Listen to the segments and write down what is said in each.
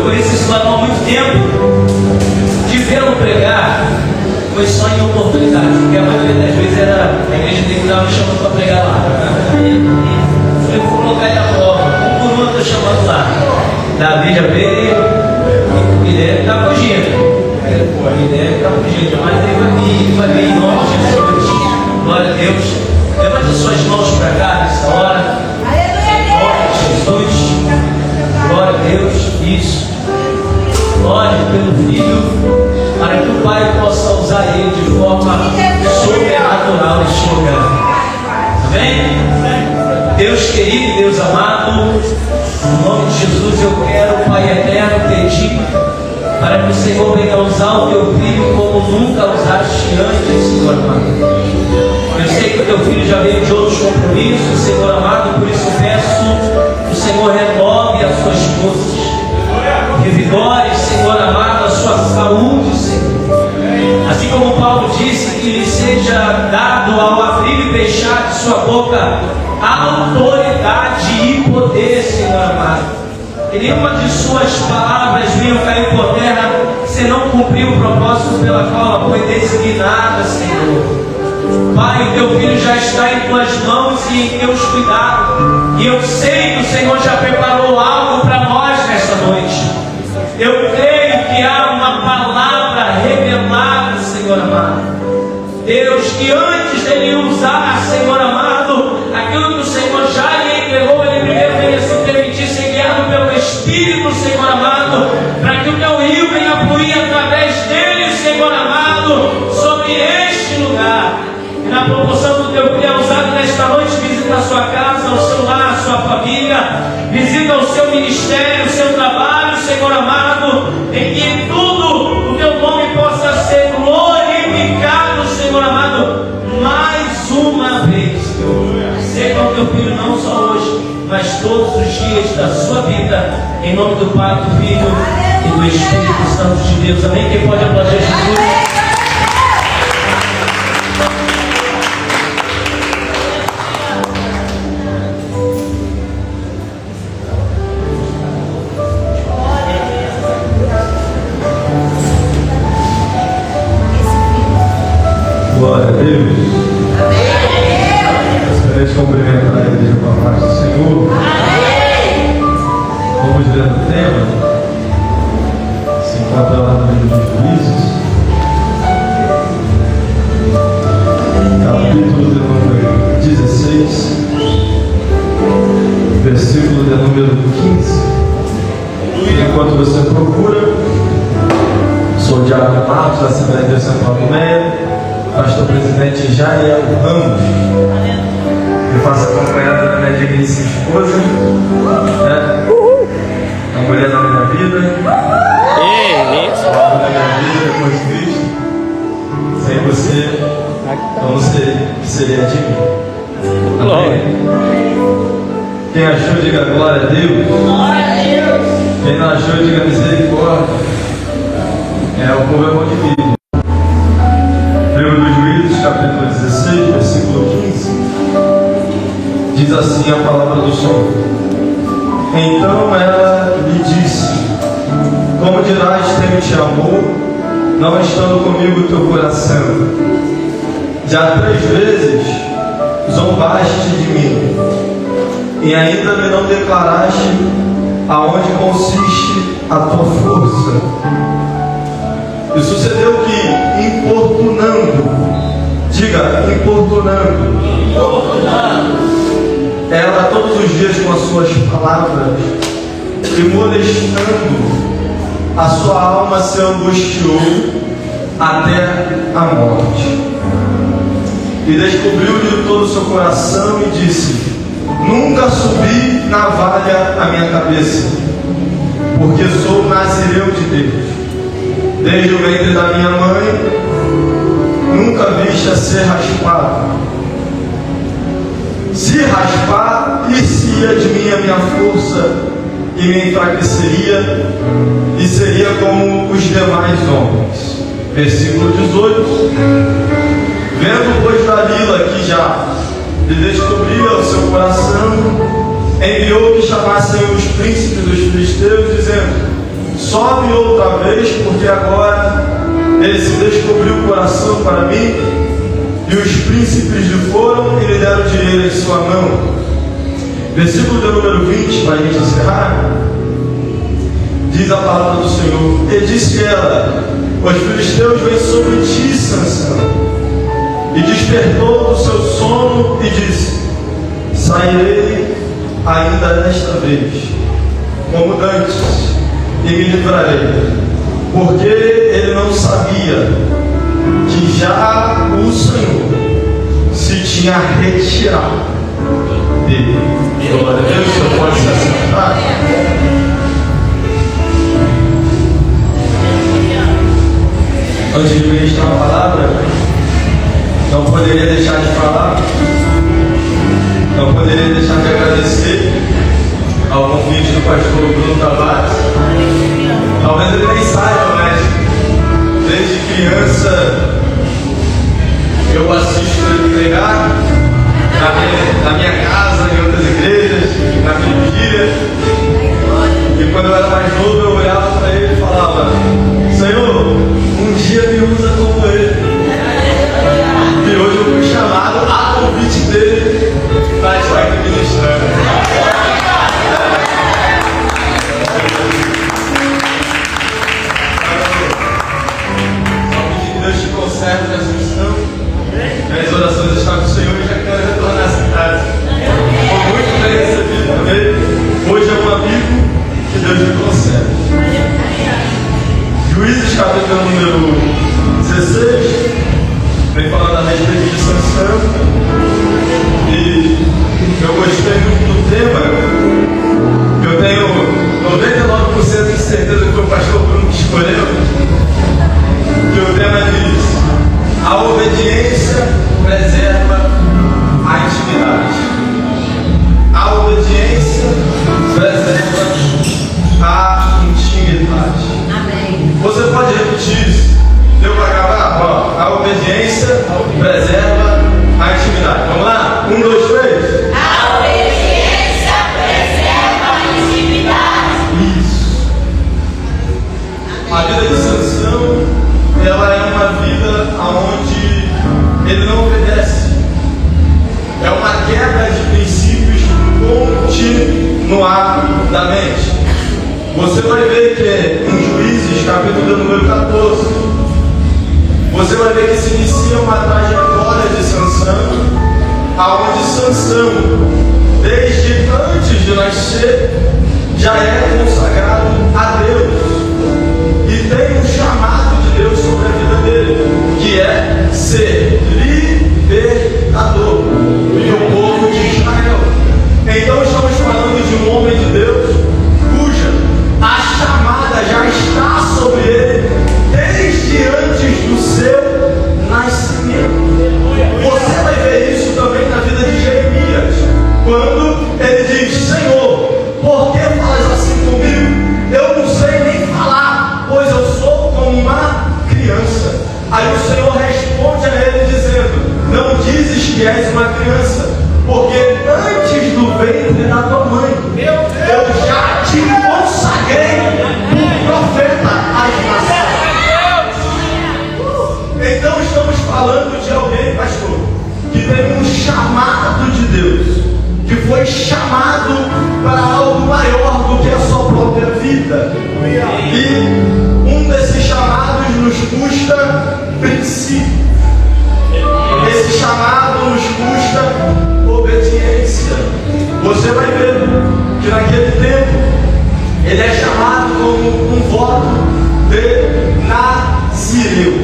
conheci esse ladrão há muito tempo. De vê-lo pregar foi só em oportunidade, porque a maioria das vezes era a igreja tem que dar me chamando para pregar lá. Eu vou colocar ele à prova, um por um eu estou chamando lá. Davi já veio, o Guilherme está fugindo. O Guilherme está fugindo, mas ele vai vir em nome de Jesus. Glória a Deus. Levante suas mãos para cá nessa hora. Glória a Jesus. Glória a Deus. Isso. Ore pelo filho, para que o Pai possa usar ele de forma sobrenatural neste lugar. Amém? Deus querido, Deus amado, no nome de Jesus eu quero, Pai eterno, pedir para que o Senhor venha usar o teu filho como nunca usaste antes, Senhor amado. Eu sei que o teu filho já veio de outros compromissos, Senhor amado, por isso peço que o Senhor renove as suas forças, revigore, Senhor amado, a sua saúde, Senhor. Assim como Paulo disse, que lhe seja dado ao abrir e fechar de sua boca autoridade e poder, Senhor amado. Que nenhuma de suas palavras venham cair por terra, se não cumprir o propósito pela qual ela foi designada, Senhor. Pai, o teu filho já está em tuas mãos e em teus cuidados. E eu sei que o Senhor já preparou algo para nós nesta noite. Eu creio que há uma palavra revelada, Senhor amado. Deus, que antes dele usar, Senhor amado, aquilo que o Senhor já lhe entregou, ele primeiro venha se permitir ser guiado pelo Espírito, Senhor amado, para que o teu rio venha fluir através dele, Senhor amado, sobre este lugar. E na proporção do teu filho usado nesta noite, visita a sua casa, o seu lar, a sua família, visita o seu ministério, o seu trabalho, Senhor amado, em que em tudo o teu nome possa ser glorificado, Senhor amado, mais uma vez. Seja o teu filho não só hoje, mas todos os dias da sua vida, em nome do Pai, do Filho e do Espírito Santo de Deus. Amém? Quem pode aplaudir Jesus? Glória a Deus. Gostaria de cumprimentar a igreja com a paz do Senhor. Vamos ler o tema. Se encontra lá no livro dos Juízes, capítulo de número 16, versículo de número 15. Enquanto você procura, sou o Diácono Marcos, da Assembleia de Deus Central do Meio, pastor presidente Jair Ramos. Eu faço acompanhado da minha digníssima esposa, né? A mulher da minha vida. A mulher da minha vida depois de Cristo. Sem você, eu não sei o que seria de mim. Amém? Quem achou, diga glória a Deus. Quem não achou, diga misericórdia. O povo é bom de vida. Livro dos Juízes, capítulo 16, versículo 15. Diz assim a palavra do Senhor. Então ela lhe disse: como dirás ter-te amor, não estando comigo o teu coração? Já 3 vezes zombaste de mim, e ainda me não declaraste aonde consiste a tua força. E sucedeu que, importunando, diga, importunando, ela todos os dias com as suas palavras, e molestando, a sua alma se angustiou até a morte. E descobriu-lhe todo o seu coração e disse: nunca subi navalha a minha cabeça, porque sou nazireu de Deus. Desde o ventre da minha mãe, nunca viste a ser raspado. Se raspar, ir-se-ia de mim a minha força, e me enfraqueceria, e seria como os demais homens. Versículo 18. Vendo, pois, Dalila que já lhe descobria o seu coração, enviou que chamassem os príncipes dos filisteus, dizendo: sobe outra vez, porque agora ele se descobriu o coração para mim, e os príncipes lhe foram e lhe deram dinheiro em sua mão. Versículo de número 20, para a gente encerrar, diz a palavra do Senhor: e disse ela: os filisteus vêm sobre ti, Sansão. E despertou do seu sono e disse: sairei ainda desta vez, como dantes, e me livrarei. Porque ele não sabia que já o Senhor se tinha retirado dele. Glória a Deus. Você pode se assentar. Antes de ministrar a palavra, não poderia deixar de falar, não poderia deixar de agradecer ao convite do pastor Bruno Tavares. Talvez ele nem saiba, mas desde criança eu assisto ele pregar na minha casa, em outras igrejas, na vigília. E quando eu era mais novo, eu olhava para ele e falava: Senhor, um dia me usa como ele. E hoje eu fui chamado a convite dele para estar aqui ministrando. Deus te conserve nessa missão. Minhas orações estão com o Senhor e já quero retornar à cidade. Foi muito bem recebido também. Hoje é um amigo que Deus me conserve. Juízes, capítulo número 16, vem falando a respeito de Sansão. E eu gostei muito do tema. Eu tenho 99% de certeza que foi o pastor Bruno que escolheu. Que o tema diz: a obediência preserva a intimidade. A obediência preserva a intimidade. Amém. Você pode repetir isso? Deu para acabar? Ó, a obediência preserva a intimidade. Vamos lá? 1, 2, 3. A obediência preserva a intimidade. Isso. A vida de Sansão, ela é uma vida onde ele não obedece. É uma quebra de princípios continuadamente. Você vai ver que em Juízes, capítulo número 14, você vai ver que se inicia uma trajetória de Sansão, aonde Sansão, desde antes de nascer, já é consagrado a Deus. E tem um chamado de Deus sobre a vida dele, que é ser libertador do povo de Israel. Então estamos falando de um homem de Deus cuja a chamada já está sobre ele desde antes do seu nascimento. Você vai ver isso também na vida de Jeremias, quando ele diz: Senhor, por que falas assim comigo? Eu não sei nem falar, pois eu sou como uma criança. Aí o Senhor responde a ele dizendo: não dizes que és uma criança, porque antes do ventre da tua mãe eu já te consagrei por profeta às nações. Então estamos falando de alguém, pastor, que tem um chamado de Deus, que foi chamado para algo maior do que a sua própria vida. E um desses chamados nos custa princípio. Esse chamado nos custa obediência. Você vai ver que naquele tempo ele é chamado como um voto de Nazireu.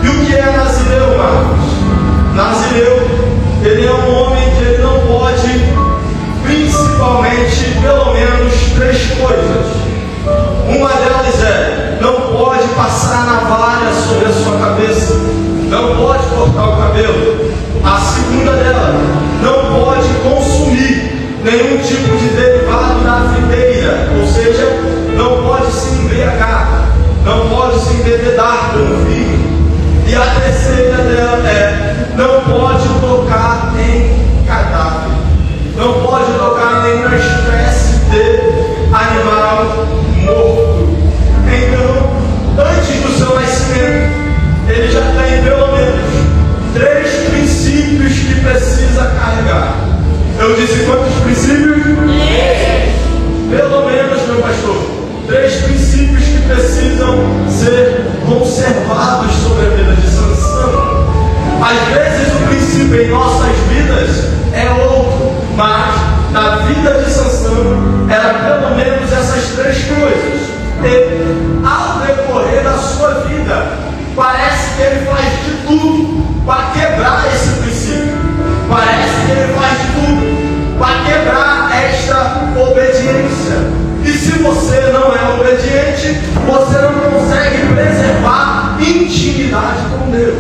E o que é Nazireu, Marcos? Nazireu, ele é um homem que ele não pode, principalmente, pelo menos 3 coisas. Uma delas é: não pode passar a navalha sobre a sua cabeça, não pode cortar o cabelo. A segunda dela: não pode consumir nenhum tipo de derivado da videira, ou seja, não pode se embriagar, não pode se embebedar com vinho. E a terceira dela é: sua vida, parece que ele faz de tudo para quebrar esse princípio. Parece que ele faz de tudo para quebrar esta obediência. E se você não é obediente, você não consegue preservar intimidade com Deus.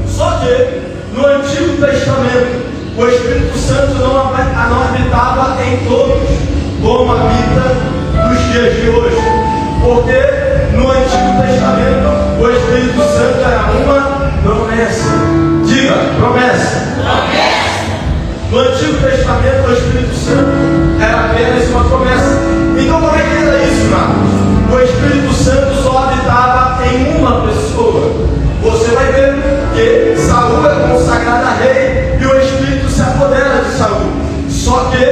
Só que no Antigo Testamento, o Espírito Santo não habitava em todos, como habita nos dias de hoje. Porque no Antigo Testamento, o Espírito Santo era uma promessa. Diga, promessa. No Antigo Testamento, o Espírito Santo era apenas uma promessa. Então, como é que era isso, Marcos? O Espírito Santo só habitava em uma pessoa. Você vai ver que Saul é consagrado a rei e o Espírito se apodera de Saul. Só que,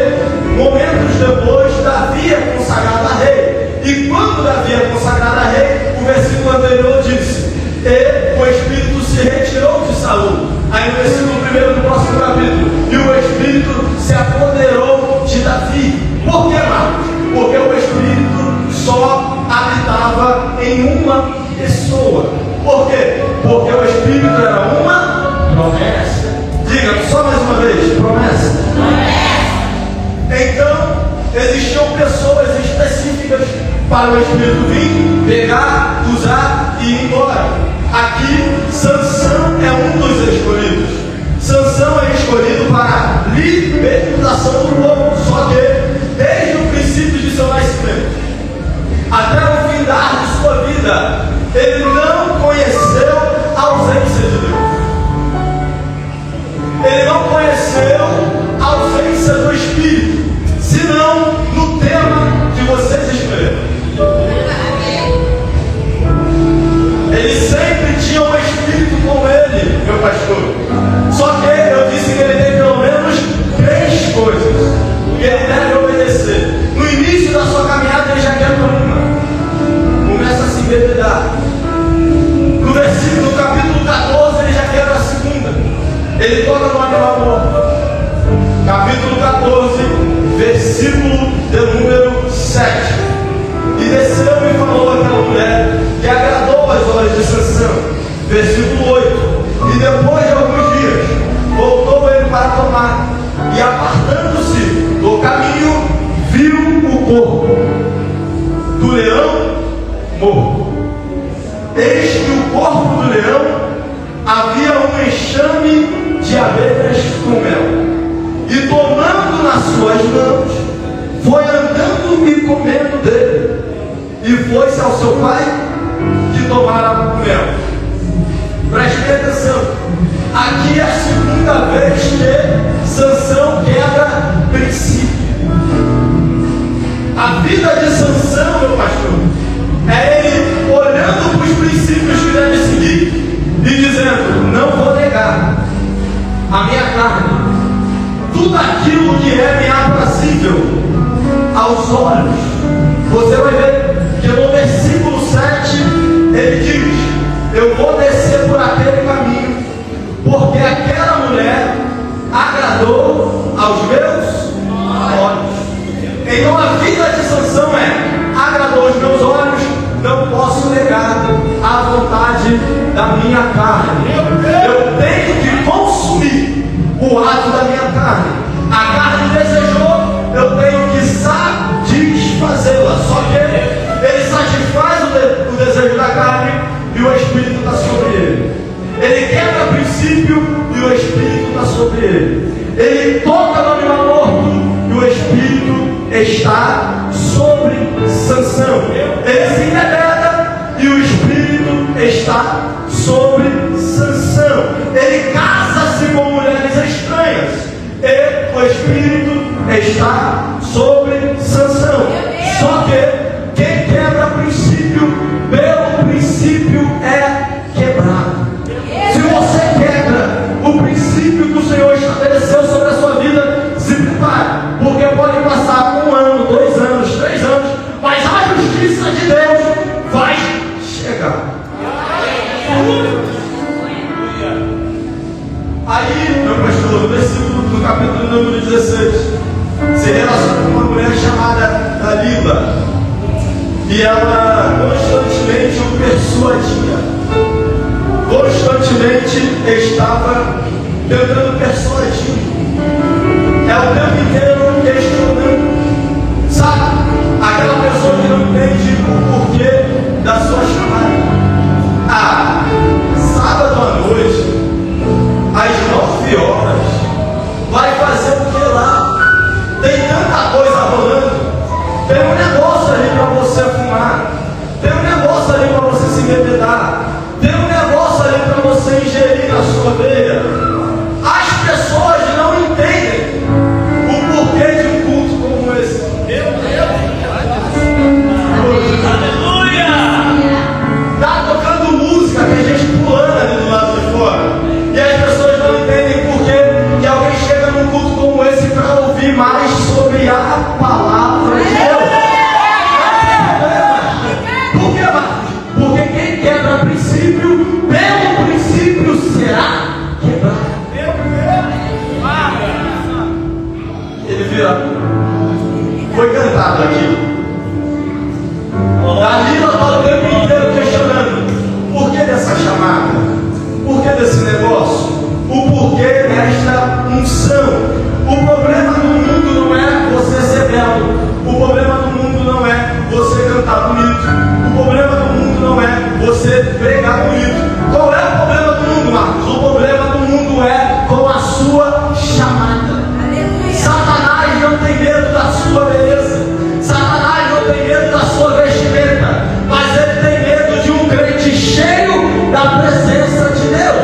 momentos depois, Davi é consagrado a rei. E quando Davi é consagrado a rei, o versículo anterior disse: e o Espírito se retirou de Saul. Aí no versículo 1 do próximo capítulo: e o Espírito se apoderou de Davi. Por que, Marcos? Porque o Espírito só habitava em uma pessoa. Por quê? Porque o Espírito era uma promessa. Diga só mais uma vez: promessa. Então, existiam pessoas específicas para o Espírito vir, pegar, usar e ir embora. Aqui, Sansão é um dos escolhidos. Sansão é escolhido para libertação do povo. Só que, desde o princípio de seu nascimento até o findar de sua vida, ele não conheceu a ausência de Deus. Ele não conheceu a ausência do Espírito, senão no tema que vocês escolheram. Ele sempre tinha um Espírito com ele, meu pastor. Só que eu disse que ele tem pelo menos 3 coisas que ele deve obedecer. No início da sua caminhada ele já quer uma. Começa a se embebedar. No versículo, no capítulo 14, ele já quer a segunda. Ele toca no animal morto. Capítulo 14, versículo de número 7. E desceu e falou àquela mulher que agradou as olhos de Sansão. Versículo 8. E depois de alguns dias, voltou ele para tomar. E apartando-se do caminho, viu o corpo do leão morto. Eis que o corpo do leão havia um enxame de abelhas com mel. E tomando nas suas mãos, foi andando e comendo dele. E foi-se ao seu pai, que tomara o mel. Preste atenção. Aqui é a segunda vez que Sansão quebra princípio. A vida de Sansão, meu pastor, é ele olhando para os princípios que deve seguir e dizendo: não vou negar a minha carne, tudo aquilo que é me aprazível aos olhos. Você vai ver que no versículo 7 ele diz: eu vou descer por aquele caminho, porque aquela mulher agradou aos meus olhos. Então a vida de Sansão é: agradou os meus olhos, não posso negar a vontade da minha carne. Eu tenho que consumir o ato da minha carne. A carne desejou, eu tenho que satisfazê-la. Só que ele satisfaz o desejo da carne e o Espírito está sobre ele. Ele quebra o princípio e o Espírito está sobre ele. Ele toca no animal morto e o Espírito está sobre Sansão. Ele se embebeda e o Espírito está sobre Sansão. Ele casa-se com mulheres estranhas e o Espírito está sobre Sansão. Só que quem quebra princípio, pelo princípio é quebrado. Se você quebra o princípio que o Senhor estabeleceu sobre a sua vida, se prepare, porque pode passar 1 ano, 2 anos, 3 anos, mas a justiça de Deus vai chegar. Aí, meu pastor, no versículo do capítulo número 16, se relaciona com uma mulher chamada Dalila. E ela constantemente estava tentando persuadir. É o tempo inteiro questionando. Sabe? Aquela pessoa que não entende o porquê da sua chamada. Sábado à noite, às 9 horas, vai fazer o que lá? Tem tanta coisa rolando. Tem um negócio ali para você fumar. Tem um negócio ali para você se embebedar. Tem um negócio ali para você ingerir na sua veia. As pessoas não entendem o porquê de um culto como esse. Meu Deus! Aleluia! Está tocando música, tem gente pulando ali do lado de fora. E as pessoas não entendem porquê que alguém chega num culto como esse para ouvir mais sobre a palavra de Deus. Por que, Marcos? Porque quem quebra princípio, pelo princípio será quebrado. Ele vira. Foi cantado aqui. Dalila está o tempo inteiro questionando: por que dessa chamada? Por que desse negócio? O porquê desta unção? O problema do mundo não é você ser belo. O problema do mundo não é você cantar bonito. O problema do mundo não é você pregar bonito. Qual é o problema do mundo, Marcos? O problema do mundo é com a sua chamada. Satanás não tem medo da sua beleza. Satanás não tem medo da sua vestimenta. Mas ele tem medo de um crente cheio da presença de Deus.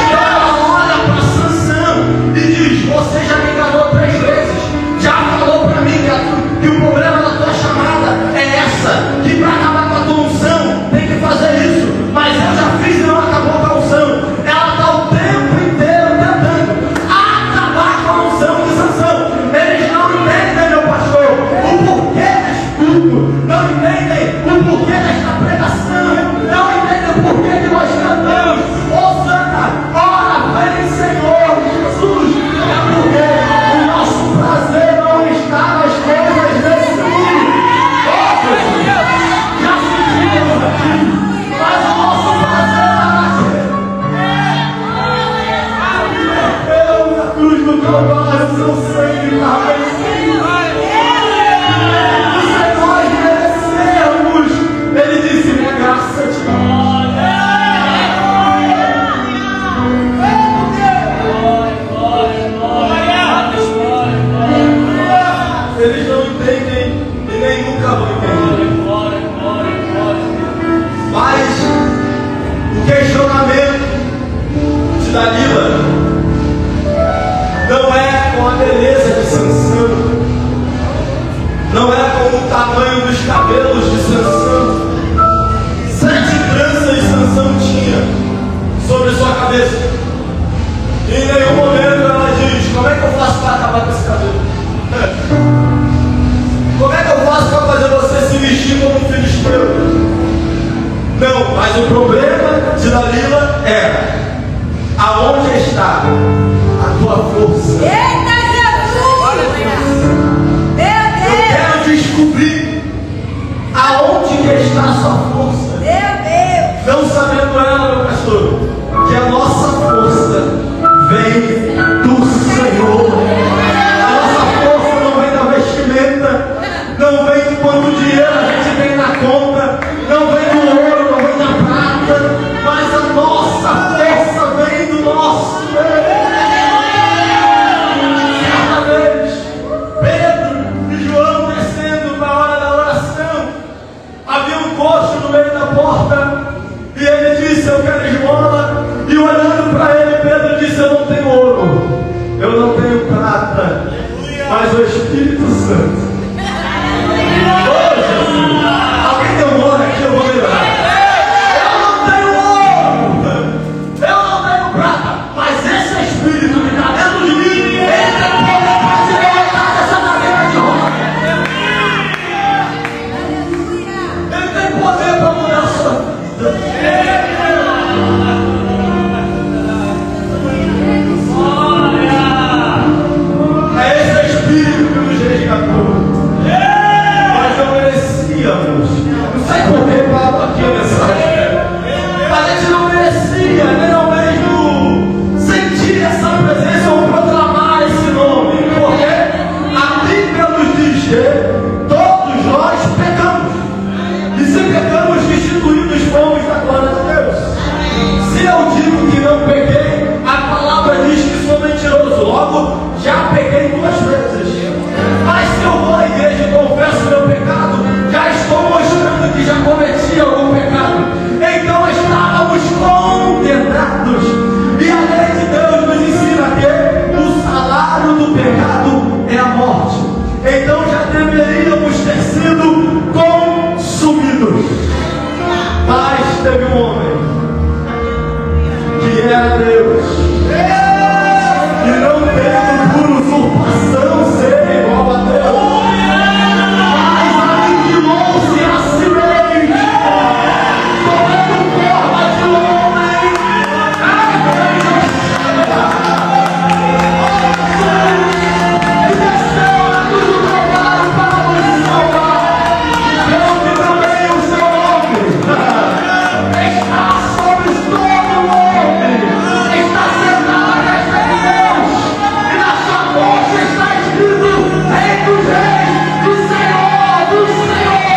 Então ela olha para Sansão e diz: você já me enganou 3 vezes. Já falou para mim que o problema da tua chamada é essa, que para acabar com a tua unção tem que fazer isso. Mas eu já fiz e não acabou com a unção. Ela está o tempo inteiro tentando acabar com a unção de Sansão. Eles não entendem, meu pastor, o porquê desse culto. Não entendem o porquê desta pregação. Não entendem o porquê que nós cantamos Hosana, ora vem Senhor Jesus. É porque o nosso prazer não está nas coisas desse mundo. Já sentimos aqui, mas o nosso prazer está na cruz do Calvário, seu sangue está vencendo. Se nós merecermos, ele disse: minha graça te dá. Eles não entendem e nem nunca vão entender. Mas o questionamento de Dalila não é com a beleza de Sansão, não é com o tamanho dos cabelos de Sansão. 7 tranças Sansão tinha sobre sua cabeça. E em nenhum momento ela diz: como é que eu faço para acabar com esse cabelo? Como é que eu faço para fazer você se vestir como um filisteu? Não, mas o problema de Dalila é: aonde está a tua força? Eita Jesus! Eu quero descobrir aonde que está a sua força. Não sabendo ela, meu pastor, que a nossa força vem do Senhor. A nossa força não vem da vestimenta, não vem de quanto dinheiro a gente tem na conta, não vem do ouro, não vem da prata, mas a nossa força vem do nosso Deus. Certa vez, Pedro e João descendo na hora da oração, havia um coxo no meio da porta e ele disse: eu quero esmola. E olhando para ele, Pedro disse: eu não tenho ouro, eu não tenho prata, mas o Espírito Santo. Oh, Jesus! Alguém deu um ouro aqui, eu vou lembrar. Eu não tenho ouro, eu não tenho prata, mas esse Espírito que está dentro de mim, ele tem poder para te levantar dessa cadeira de roda. Ele tem poder para mudar a sua vida. É esse Espírito que nos resgatou. dispomos da glória de Deus. Se eu digo que não pequei, a palavra diz que sou mentiroso. Logo, já pequei 2 vezes. Mas se eu vou à igreja e confesso meu pecado, já estou mostrando que já cometi algum pecado. Então estávamos condenados. E a lei de Deus nos ensina que o salário do pecado é a morte. Então já deveríamos ter sido consumidos. Mas teve um homem que era Deus, e não tendo por usurpação ser igual a Deus, mas aniquilou-se a si mesmo, tomando forma de homem, e desceu a cruz do Calvário para nos salvar. Pelo que também o seu nome está sobre todo o homem, está sentado à destra de Deus, e na sua coxa está escrito Rei dos Reis e Senhor dos Senhores.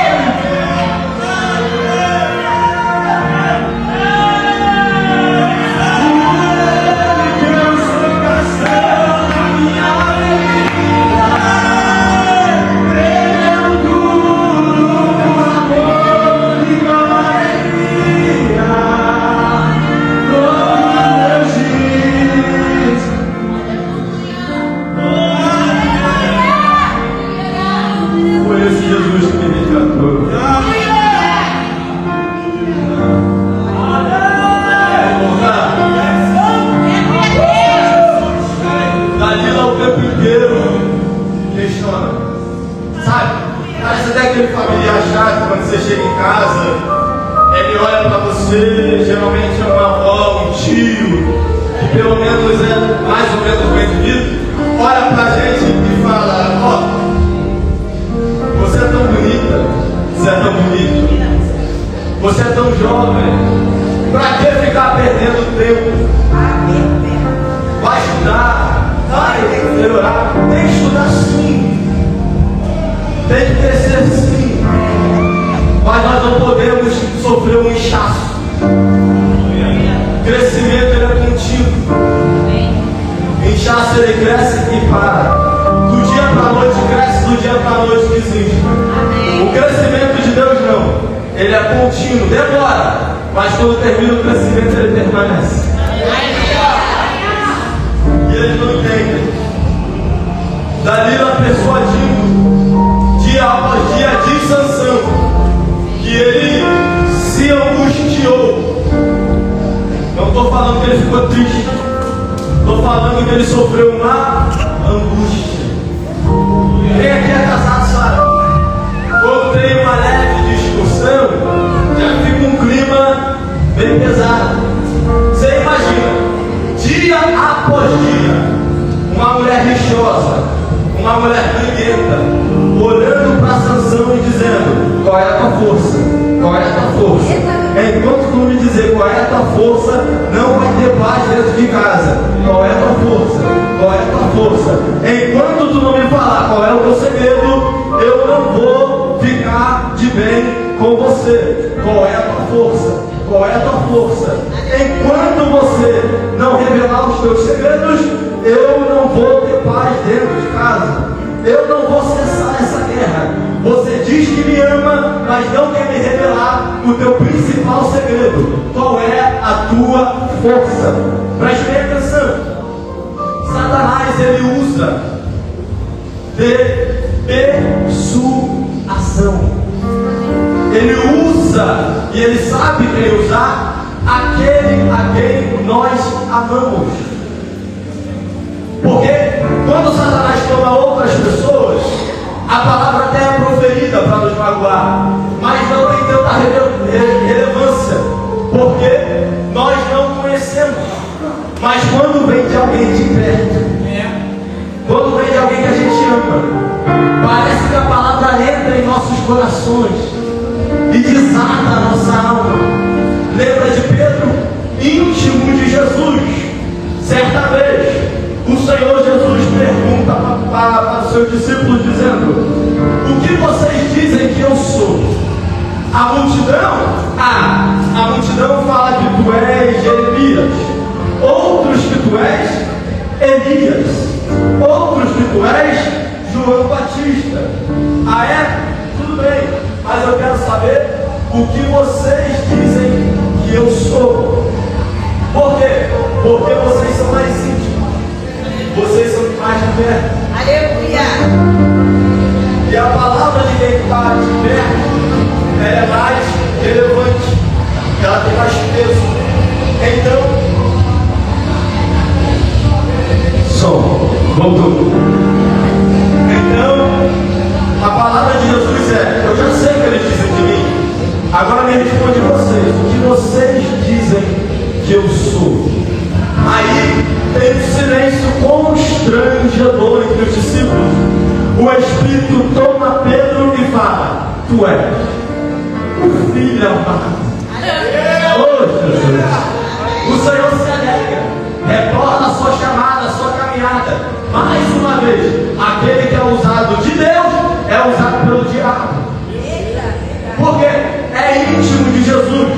Deus encarcera a minha vida, meu duro amor e alegria. Foi esse Jesus que me resgatou. Dalila o tempo inteiro questiona. Sabe? Parece até aquele familiar chato quando você chega em casa. Ele olha pra você, geralmente é uma avó, um tio, que pelo menos é mais ou menos bem vivido. Olha pra gente e fala: ó, você é tão bonita, você é tão bonito, você é tão jovem, pra que ficar perdendo tempo? Vai estudar, vai melhorar, tem que estudar sim, tem que crescer sim, mas nós não podemos sofrer um inchaço. Crescimento ele é contínuo. Inchaço ele cresce e para. Do dia para a noite cresce, do dia para a noite desiste. O crescimento de Deus não. Ele é contínuo, demora. Mas quando termina o crescimento ele permanece. E eles não entendem. Dalila persuadindo, dia após dia, diz Sansão que ele se angustiou. Não estou falando que ele ficou triste, estou falando que ele sofreu uma angústia. Quem aqui é casado sabe, quando tem uma leve discussão, já fica um clima bem pesado. Você imagina, dia após dia, uma mulher rixosa, uma mulher briguenta, olhando para Sansão e dizendo: qual é a tua força? Qual é a tua força? Enquanto tu me dizer qual é a tua força, não vai ter paz dentro de casa. Qual é a tua força? Qual é a tua força? Enquanto tu não me falar qual é o teu segredo, eu não vou ficar de bem com você. Qual é a tua força? Qual é a tua força? Enquanto você não revelar os teus segredos, eu não vou ter paz dentro de casa. Eu não vou cessar essa guerra. Você diz que me ama, mas não quer me revelar o teu principal segredo. Qual é a tua força? Preste bem atenção. Satanás ele usa de persuasão. Ele usa, e ele sabe quem usar, aquele a quem nós amamos. Porque quando Satanás toma outras pessoas, a palavra até é proferida para nos magoar, mas não tem tanta relevância, porque nós não conhecemos. Mas quando vem de alguém de perto, quando vem de alguém que a gente ama, parece que a palavra entra em nossos corações e desata a nossa alma. Lembra de Pedro, íntimo de Jesus? Certa vez, o Senhor Jesus pergunta para os seus discípulos, dizendo: o que vocês dizem que eu sou? A multidão? Batista. Ah é? Tudo bem, mas eu quero saber o que vocês dizem que eu sou. Por quê? Porque vocês são mais íntimos, vocês são mais de perto. Aleluia. E a palavra de quem está de perto, ela é mais relevante, ela tem mais peso. Então, som, voltou. Então, a palavra de Jesus é: eu já sei o que eles dizem de mim, agora me responde vocês, o que vocês dizem que eu sou? Aí tem um silêncio constrangedor entre os discípulos. O Espírito toma Pedro e fala: tu és o Filho amado. Oh, Jesus. O Senhor se alegra, retorna a sua chamada, a sua caminhada. Mais uma vez, aquele que é usado de Deus é usado pelo diabo, porque é íntimo de Jesus.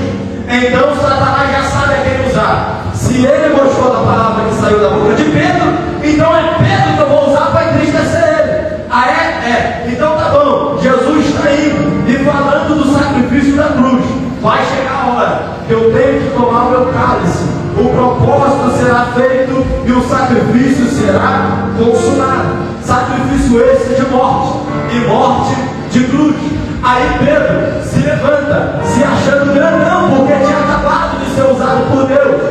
Então Satanás já sabe a quem usar. Se ele gostou da palavra que saiu da boca de Pedro, então é Pedro que eu vou usar para entristecer ele. Ah é? É. Então tá bom, Jesus está indo e falando do sacrifício da cruz. Vai chegar a hora que eu tenho que tomar o meu cálice, o propósito será feito e o sacrifício será consumado. Sacrifício esse de morte, e morte de cruz. Aí Pedro se levanta, se achando grandão, porque tinha acabado de ser usado por Deus.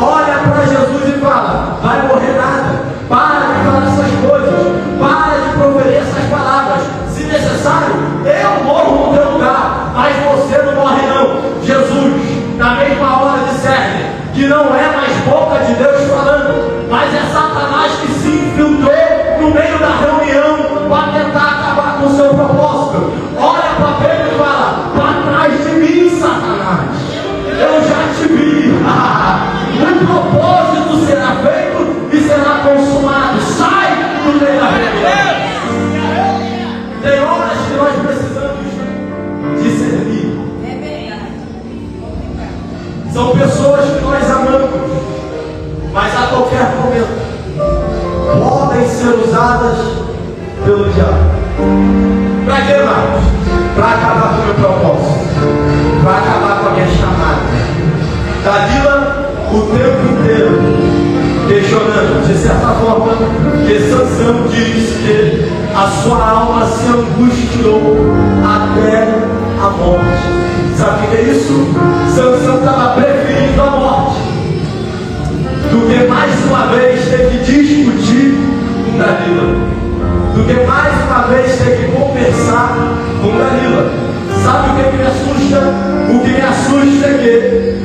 Olha para Jesus e fala: vai morrer nada, para de falar essas coisas, para de proferir essas palavras. Se necessário, eu morro no teu lugar, mas você não morre não. Jesus, na mesma hora, discerne que não é mais boca de Deus falando, mas é Satanás que se infiltrou no meio da reunião para tentar acabar com o seu propósito. Olha para Pedro e fala: para trás de mim, Satanás, eu já te vi. O propósito será feito e será consumado. Sai do meio da reunião. Tem horas que nós precisamos discernir. São pessoas que nós amamos, mas a qualquer momento podem ser usadas pelo diabo. Para que mais? Para acabar com o meu propósito, para acabar com a minha chamada. Dalila, o tempo inteiro, questionando, de certa forma, que Sansão diz que a sua alma se angustiou até a morte. Sabe o que é isso? Sansão estava preferindo a morte do que mais uma vez ter que discutir com Dalila, do que mais uma vez ter que conversar com Dalila. Sabe o que me assusta? O que me assusta é que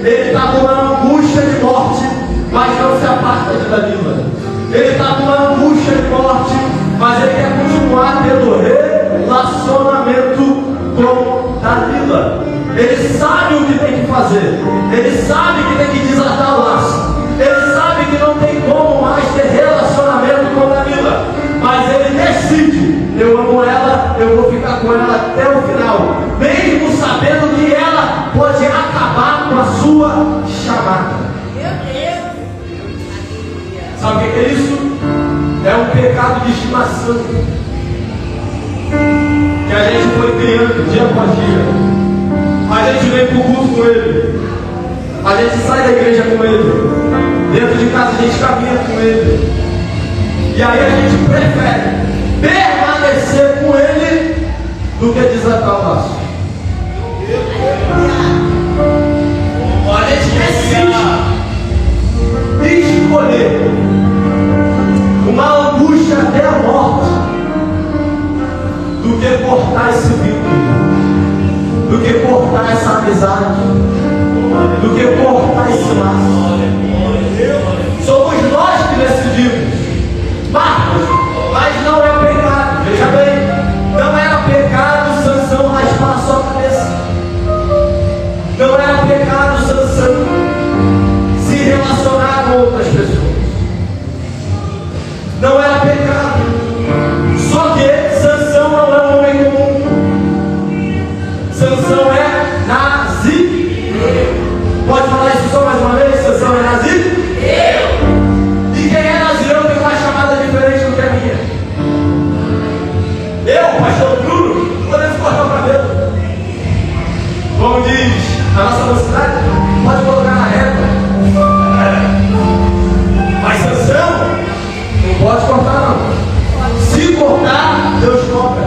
ele está com uma angústia de morte, mas não se aparta de Dalila. Ele está com uma angústia de morte, mas ele quer continuar tendo relacionamento com Dalila. Ele sabe o que tem que fazer, ele sabe que tem que desatar o laço, ele sabe que não tem como mais ter relacionamento com Dalila, mas ele decide: eu amo ela, eu vou ficar com ela até o final, mesmo sabendo que ela pode acabar com a sua chamada. Meu Deus. Sabe o que é isso? É um pecado de estimação que a gente foi criando dia após dia. A gente vem para o culto com ele, a gente sai da igreja com ele, dentro de casa a gente caminha com ele, e aí a gente prefere permanecer com ele do que desatar o laço. A gente decide escolher uma angústia até a morte do que cortar esse vínculo, do que cortar essa amizade, do que cortar esse laço. Somos nós que decidimos. Marcos, mas não é pecado, veja bem, não era pecado Sansão raspar a sua cabeça, não era pecado Sansão se relacionar com outras pessoas, não era pecado. Só que Sansão não é um homem comum. Sansão é nazireu. Pode falar isso só mais uma vez? Sansão é nazireu. E quem é nazireu tem uma chamada diferente do que a minha. Eu A nossa mocidade pode colocar na régua. Mas Sansão não pode cortar, não. Se cortar, Deus cobra.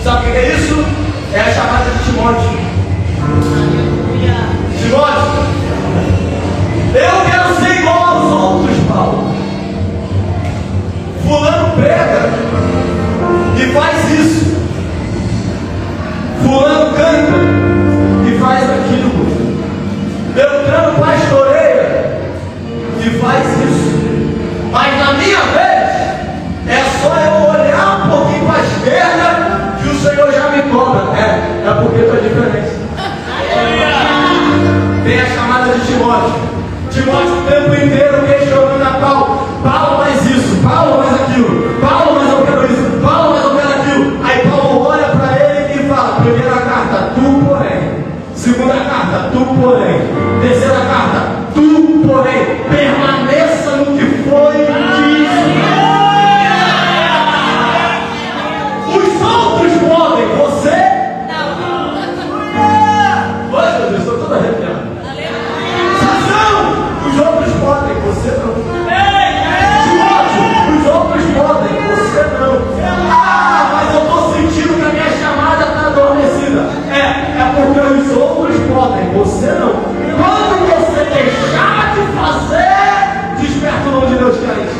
Sabe o que é isso? É a chamada de Timóteo. Timóteo, eu quero ser igual aos outros, Paulo. Fulano prega e faz isso. Fulano canta e faz aquilo. Beltrano pastoreia e faz isso. Mas na minha vez, é só eu olhar um pouquinho para a esquerda que o Senhor já me cobra. É porque está diferente. Tem a chamada de Timóteo. Timóteo o tempo inteiro questionando a Paulo. Paulo faz isso, Paulo faz aquilo. Paulo, mas eu quero isso. Paulo, mas eu quero aquilo. Aí Paulo olha para ele e fala: primeira carta, tu porém. Segunda carta, tu porém. Terceira carta, tu porém. Permaneça no que foi dito. Os outros podem, você? Poxa, eu estou todo arrepiado. Sansão, os outros podem, você não. Timóteo, os outros podem, você não. Ah, mas eu estou sentindo que a minha chamada está adormecida. É porque os outros podem, você não. Quando você deixar de fazer, desperta o nome de Deus crente.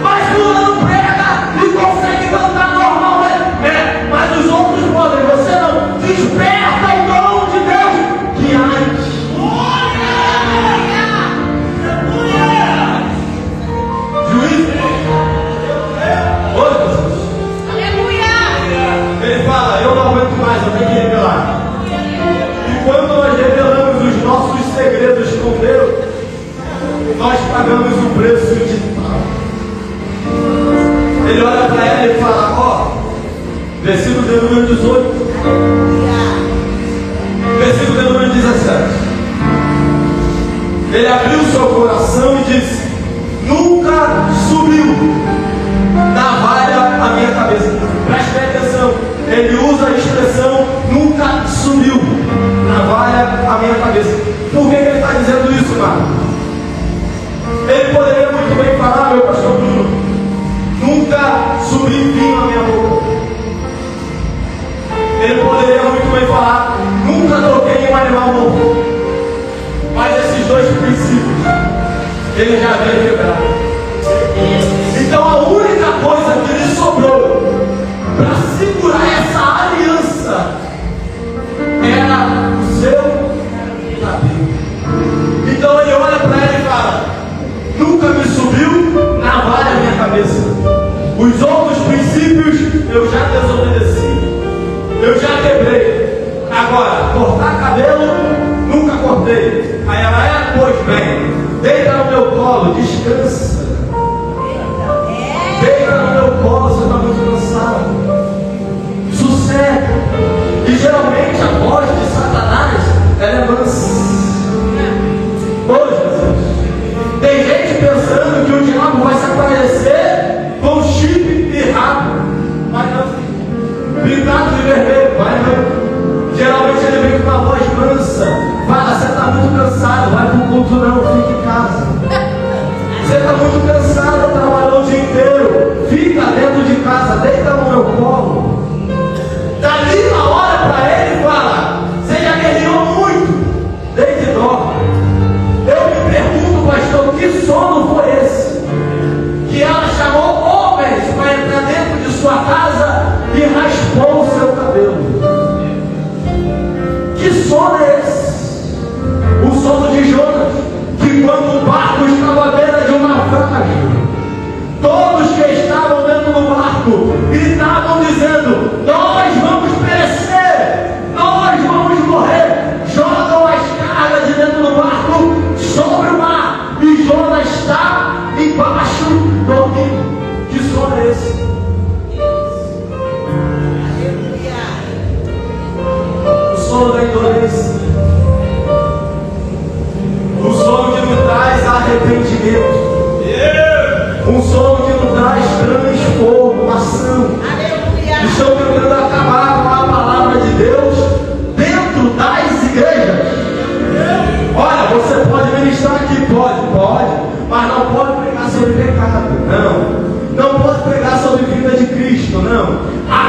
Mas fulano prega e consegue cantar normalmente. Mas os outros podem, você não. Desperta o dom de Deus que antes. Juiz. Oi, Jesus. Ele fala: eu não aguento mais, eu tenho que revelar. E quando nós revelamos os nossos segredos com Deus, nós pagamos o preço de tal. Ele olha para ela e fala: versículo de número 18, versículo de número 17. Ele abriu seu coração e disse: nunca subiu navalha a minha cabeça. Preste atenção, ele usa a expressão nunca subiu navalha a minha cabeça. Por que ele está dizendo isso, mano? Ele poderia muito bem falar: meu pastor Bruno, nunca subi vinho na minha boca. Ele poderia muito bem falar: nunca toquei em um animal morto. Mas esses dois princípios ele já havia quebrado. Então a única coisa que lhe sobrou para segurar essa aliança era o seu cabelo. Então ele olha para ela e fala: nunca me subiu navalha a minha cabeça. Os outros princípios eu já desobedeci, eu já quebrei. Agora, cortar cabelo, nunca cortei. Aí ela: pois bem, deita no meu colo, descansa. Deita no meu colo, você está muito cansado. Sossega. E geralmente a voz de Satanás, ela é mansa. Ô Jesus, tem gente pensando que o diabo vai se aparecer com chip e rabo. Vai não. Pintado de vermelho, vai não. Geralmente ele vem com uma voz mansa. Fala: você está muito cansado, vai para o culto não, fica em casa. Você está muito cansado, trabalhou o dia inteiro, fica dentro de casa, deita no meu colo. Dali uma hora para ele e fala: você já guerreou muito, deita e dorme. Eu me pergunto, pastor, que sono foi esse? Que ela chamou homens para entrar dentro de sua casa e raspou o seu cabelo. Que sono é esse? O sono de Jonas, que quando o barco estava à beira de um naufrágio, todos que estavam dentro do barco gritavam dizendo: nós vamos perecer, nós vamos morrer. Jogam as cargas de dentro do barco sobre o mar e Jonas está embaixo dormindo. Que sono é esse? O sono da indolência, o sono que nos traz arrependimento, um sono que nos traz transformação. Estão tentando acabar com a palavra de Deus.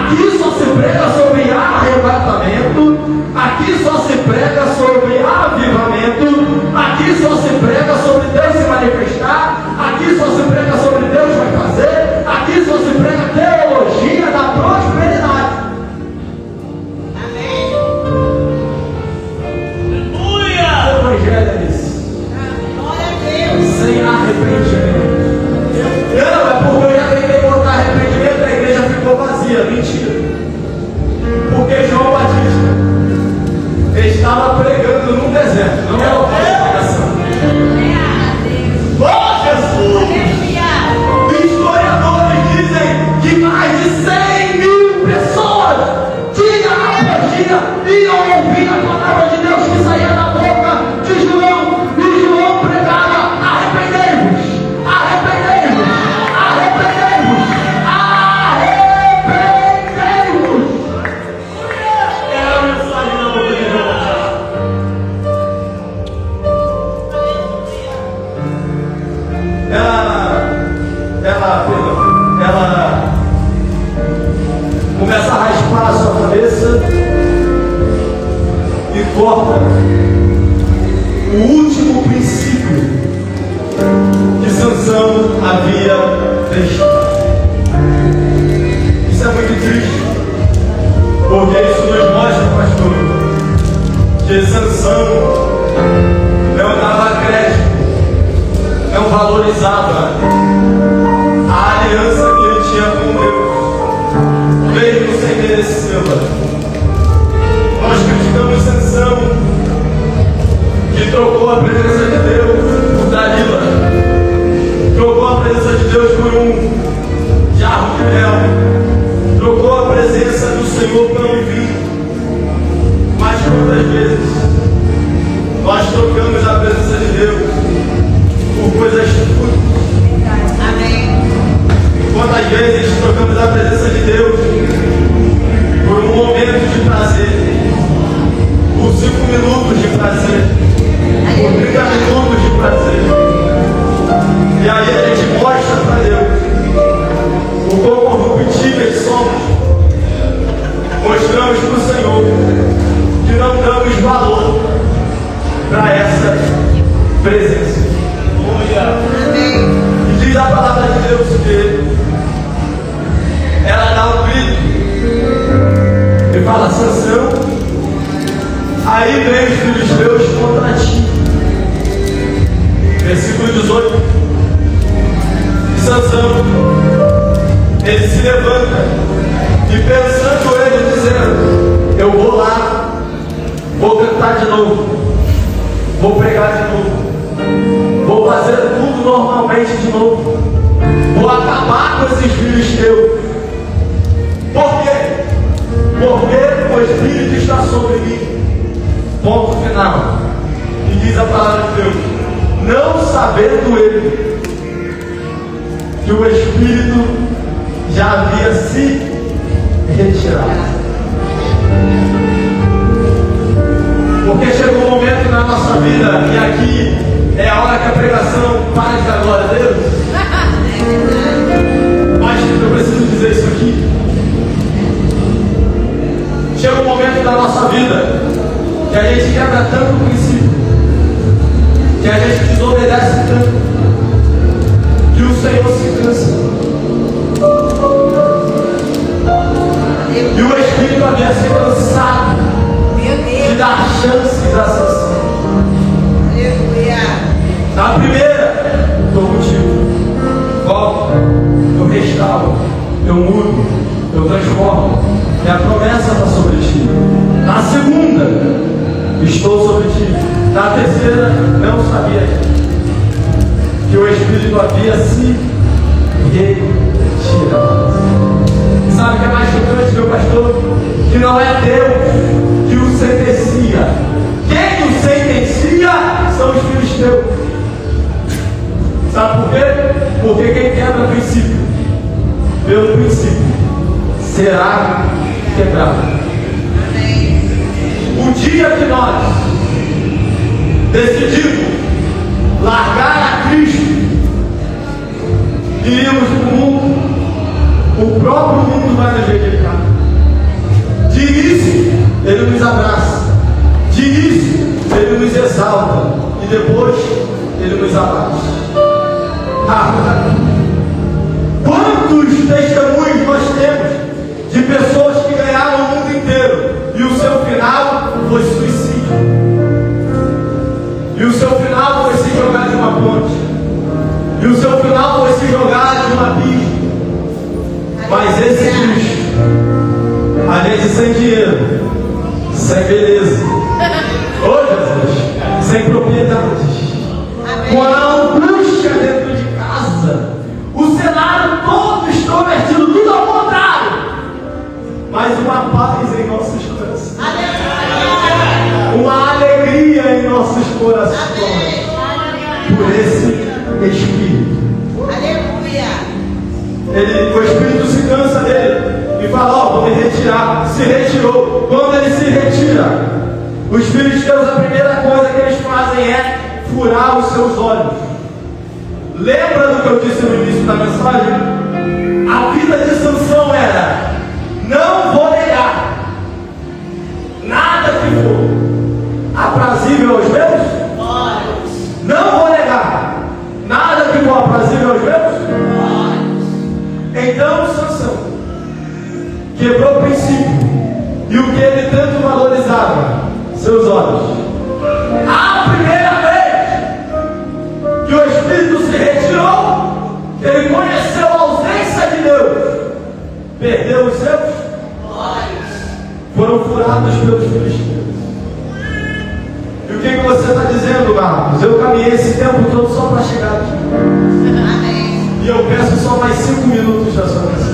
Aqui só se prega sobre arrebatamento, aqui só se prega sobre avivamento, aqui só se prega sobre Deus se manifestar, aqui só se prega sobre Deus vai fazer, aqui só se prega teologia da prosperidade. Amém. Aleluia! O evangelho é isso, Glória a Deus. sem arrependimento. Não, é porque eu já tentei botar arrependimento, a igreja ficou vazia. Mentira. Porque João Batista estava pregando num deserto, não é o pregação. Oh, Jesus! Historiadores dizem que mais de 100.000 pessoas, dia após dia, iam ouvir a palavra de Deus que saía da boca de João, e João pregava: arrependei-vos, arrependei-vos, arrependei-vos, arrependei-vos. Era a mensagem da boca de João. Ela começa a raspar a sua cabeça e corta o último princípio que Sansão havia deixado. Isso é muito triste, porque isso nos mostra, pastor, que Sansão não dava crédito, não valorizava a aliança que ele tinha com Deus, mesmo sem merecê-la. Nós criticamos Sansão, que trocou a presença de Deus por Dalila, trocou a presença de Deus por um jarro de mel, trocou a presença do Senhor por um vinho. Mas quantas vezes nós trocamos a presença de Deus por coisas fúteis? Amém. Quantas vezes trocamos a presença de Deus por um momento de prazer, por 5 minutos de prazer, por 30 minutos de prazer, e aí a gente mostra para Deus o quão corruptíveis somos. Mostramos para o Senhor que não damos valor para essa presença. Amém. E diz a palavra de Deus que ela dá um grito e fala: Sansão, aí vem os filisteus contra ti. Versículo 18. E Sansão, ele se levanta e, pensando ele, dizendo: eu vou lá, vou cantar de novo, vou pregar de novo, vou fazer tudo normalmente de novo, vou acabar com esses filisteus. Por quê? Porque o Espírito está sobre mim. Ponto final. E diz a palavra de Deus: não sabendo ele que o Espírito já havia se retirado. Porque chegou um momento na nossa vida, e aqui é a hora que a pregação para de dar glória a Deus. Mas eu preciso dizer isso aqui. Chega um momento da nossa vida que a gente quebra tanto o princípio, que a gente desobedece tanto, que o Senhor se cansa. E o Espírito havia se cansado de dar chances a Sansão. Na primeira, estou contigo, volto, eu restauro, eu mudo, eu transformo, minha promessa está sobre ti. Na segunda, estou sobre ti. Na terceira, não sabia que o Espírito havia se retirado. Sabe o que é mais chocante, meu pastor? Que não é Deus que o sentencia. Quem o sentencia são os filisteus. Sabe por quê? Porque quem quebra princípio, pelo princípio, será quebrado. O dia que nós decidimos largar a Cristo e irmos para o mundo, o próprio mundo vai nos rejeitar. depois Ele nos abate. Quantos testemunhos nós temos de pessoas que ganharam o mundo inteiro e o seu final foi suicídio? E o seu final foi se jogar de uma ponte. E o seu final foi se jogar de um abismo. Mas esse Cristo, a gente sem dinheiro, sem beleza, oh Jesus, sem propriedades, com a angústia dentro de casa, o cenário todo extrovertido, tudo ao contrário, mas uma paz em nossos corações, uma alegria em nossos corações, por esse Espírito. O Espírito se cansa dele e fala: vou me retirar. Se retirou. Quando ele se retira, o Espírito de Deus, a primeira coisa que eles fazem é furar os seus olhos. Lembra do que eu disse no início da mensagem? A vida de Sansão era: não vou negar nada que for aprazível aos meus, não vou negar nada que for aprazível aos meus. Então Sansão quebrou o princípio e o que ele tanto valorizava, seus olhos. A primeira vez que o Espírito se retirou, ele conheceu a ausência de Deus, perdeu os seus olhos, foram furados pelos filisteus. E o que você está dizendo, Marcos? Eu caminhei esse tempo todo só para chegar aqui. E eu peço só mais 5 minutos da sua mensagem.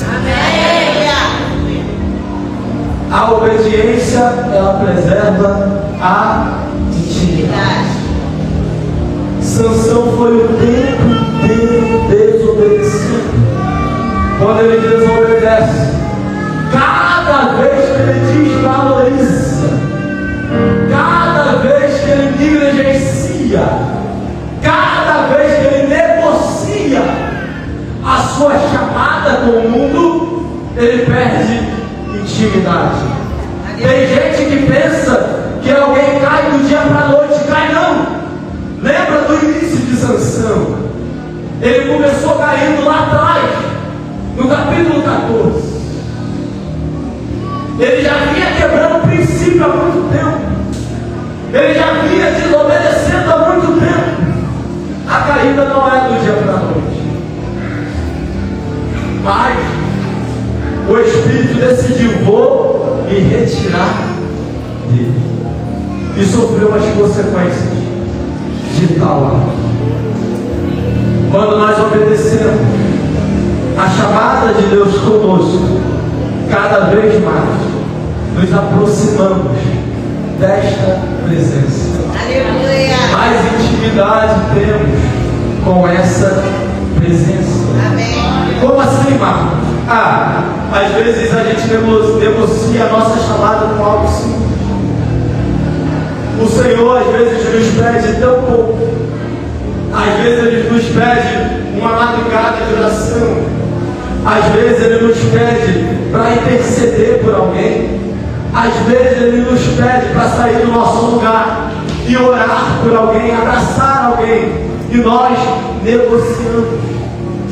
A obediência, ela preserva a intimidade. Sansão foi o tempo inteiro desobedecido. Quando ele desobedece, cada vez que ele desvaloriza, cada vez que ele negligencia, cada vez que ele negocia a sua chamada com o mundo, ele perde intimidade. Tem gente que pensa que alguém cai do dia para a noite. Cai não. Lembra do início de Sansão? Ele começou caindo lá atrás, no capítulo 14. Ele já vinha quebrando o princípio há muito tempo. Ele já vinha desobedecendo há muito tempo. A caída não é do dia para a noite. Mas o Espírito decidiu: vou me retirar dele. E sofreu as consequências de tal ato. Quando nós obedecemos a chamada de Deus conosco, cada vez mais nos aproximamos desta presença. Aleluia. Mais intimidade temos com essa presença. Amém. Como assim, Marcos? Às vezes a gente negocia a nossa chamada com algo simples. O Senhor às vezes nos pede tão pouco. Às vezes Ele nos pede uma madrugada de oração. Às vezes Ele nos pede para interceder por alguém. Às vezes Ele nos pede para sair do nosso lugar e orar por alguém, abraçar alguém. E nós negociamos.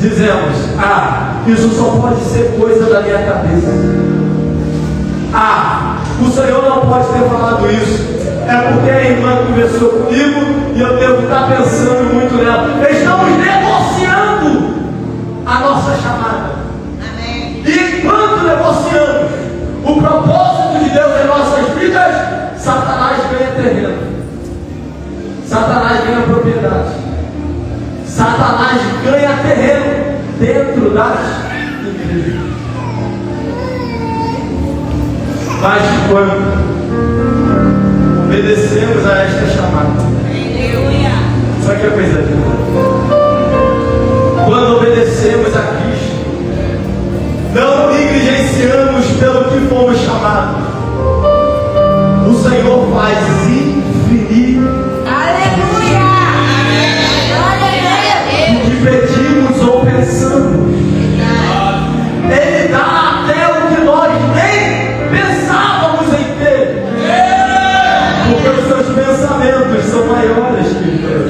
Dizemos: isso só pode ser coisa da minha cabeça. O Senhor não pode ter falado isso. É porque a irmã conversou comigo e eu devo estar pensando muito nela. Estamos negociando a nossa chamada. Amém. E enquanto negociamos o propósito de Deus em nossas vidas, Satanás ganha terreno. Satanás ganha propriedade. Satanás ganha terreno dentro das igrejas. Mas quando obedecemos a esta chamada, Aleluia. só que a coisa quando obedecemos a Cristo, não negligenciamos pelo que fomos chamados, o Senhor faz infinito o que pedimos ou pensamos. Ele dá até o que nós nem pensávamos em ter, porque os seus pensamentos são maiores que Deus.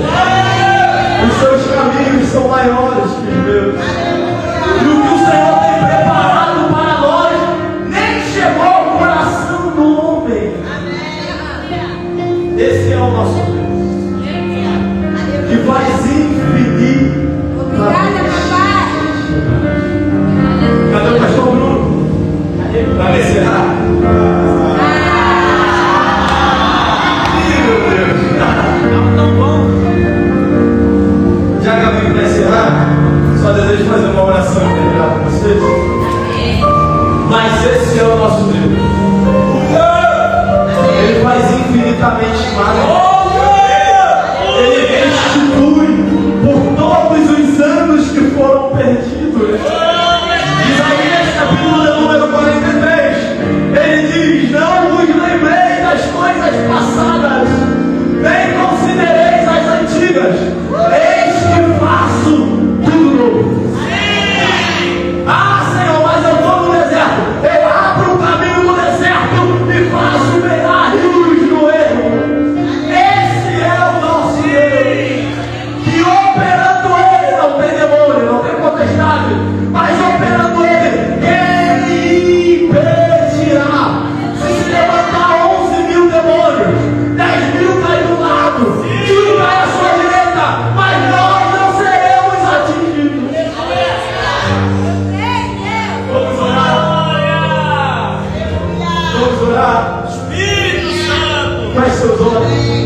orar. Espírito Santo. Feche seus olhos.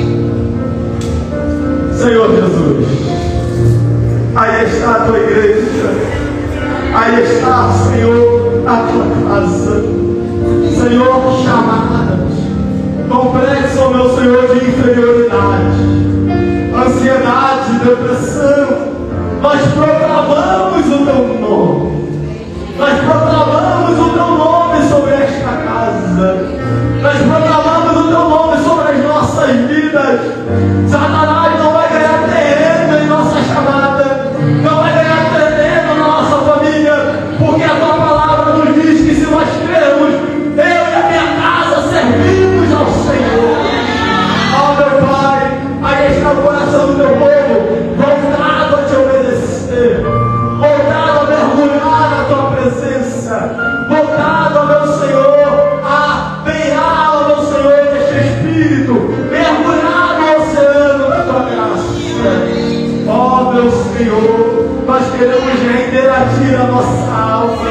Senhor Jesus, aí está a tua igreja, aí está, Senhor, a tua casa. Senhor, chamadas, complexo, meu Senhor, de inferioridade, ansiedade, depressão. Nós proclamamos o teu nome, nós proclamamos o teu nome sobre esta casa, nós proclamamos o teu nome sobre as nossas vidas. Satanás não vai ganhar terreno em nossa chamada, não vai ganhar terreno na nossa família, porque a tua palavra nos diz que se nós crermos, eu e a minha casa servimos ao Senhor. Ó meu Pai, aí está o coração do teu povo, voltado a te obedecer, voltado a mergulhar na tua presença, voltado, meu Senhor, a beirar, meu Senhor, neste Espírito, mergulhar no oceano da tua graça. Ó meu Senhor, nós queremos reinteragir a nossa alma,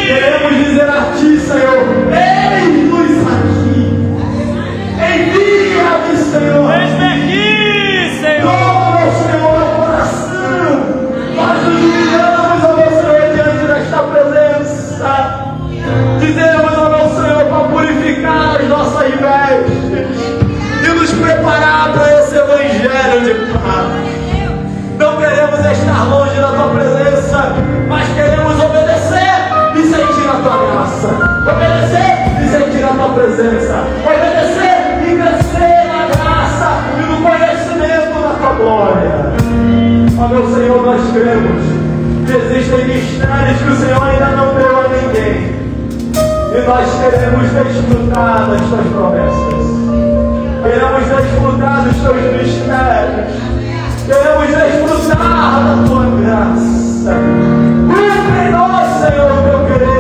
queremos dizer a ti, Senhor, eis-nos aqui, envia-me, Senhor. Eis-me aqui, Senhor. Toma, meu Senhor, meu coração. Nós nos humilhamos, ó meu Senhor, diante desta presença. Dizemos, ó meu Senhor, para purificar as nossas vestes e nos preparar para esse evangelho de paz. Não queremos estar longe da tua presença, mas queremos obedecer e sentir a tua graça. Obedecer e sentir a tua presença. Obedecer e crescer na graça e no conhecimento da tua glória. Ó meu Senhor, nós cremos que existem mistérios que o Senhor ainda não deu a ninguém. E nós queremos desfrutar das tuas promessas. Queremos desfrutar dos teus mistérios. Queremos desfrutar da tua graça. Cumpre em nós, Senhor, meu querido.